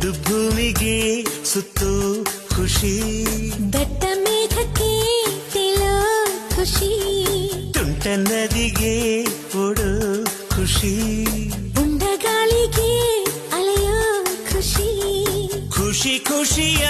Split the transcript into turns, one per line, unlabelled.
ಉಂಡು ಭೂಮಿಗೆ ಸುತ್ತು ಖುಷಿ,
ಬೆಟ್ಟ ಮೇಘಕ್ಕೆ ತೇಲೋ ಖುಷಿ,
ತುಂಟ ನದಿಗೆ ಓಡೋ ಖುಷಿ,
ಉಂಡ ಗಾಳಿಗೆ ಅಲೆಯೋ ಖುಷಿ.
ಖುಷಿ ಖುಷಿಯ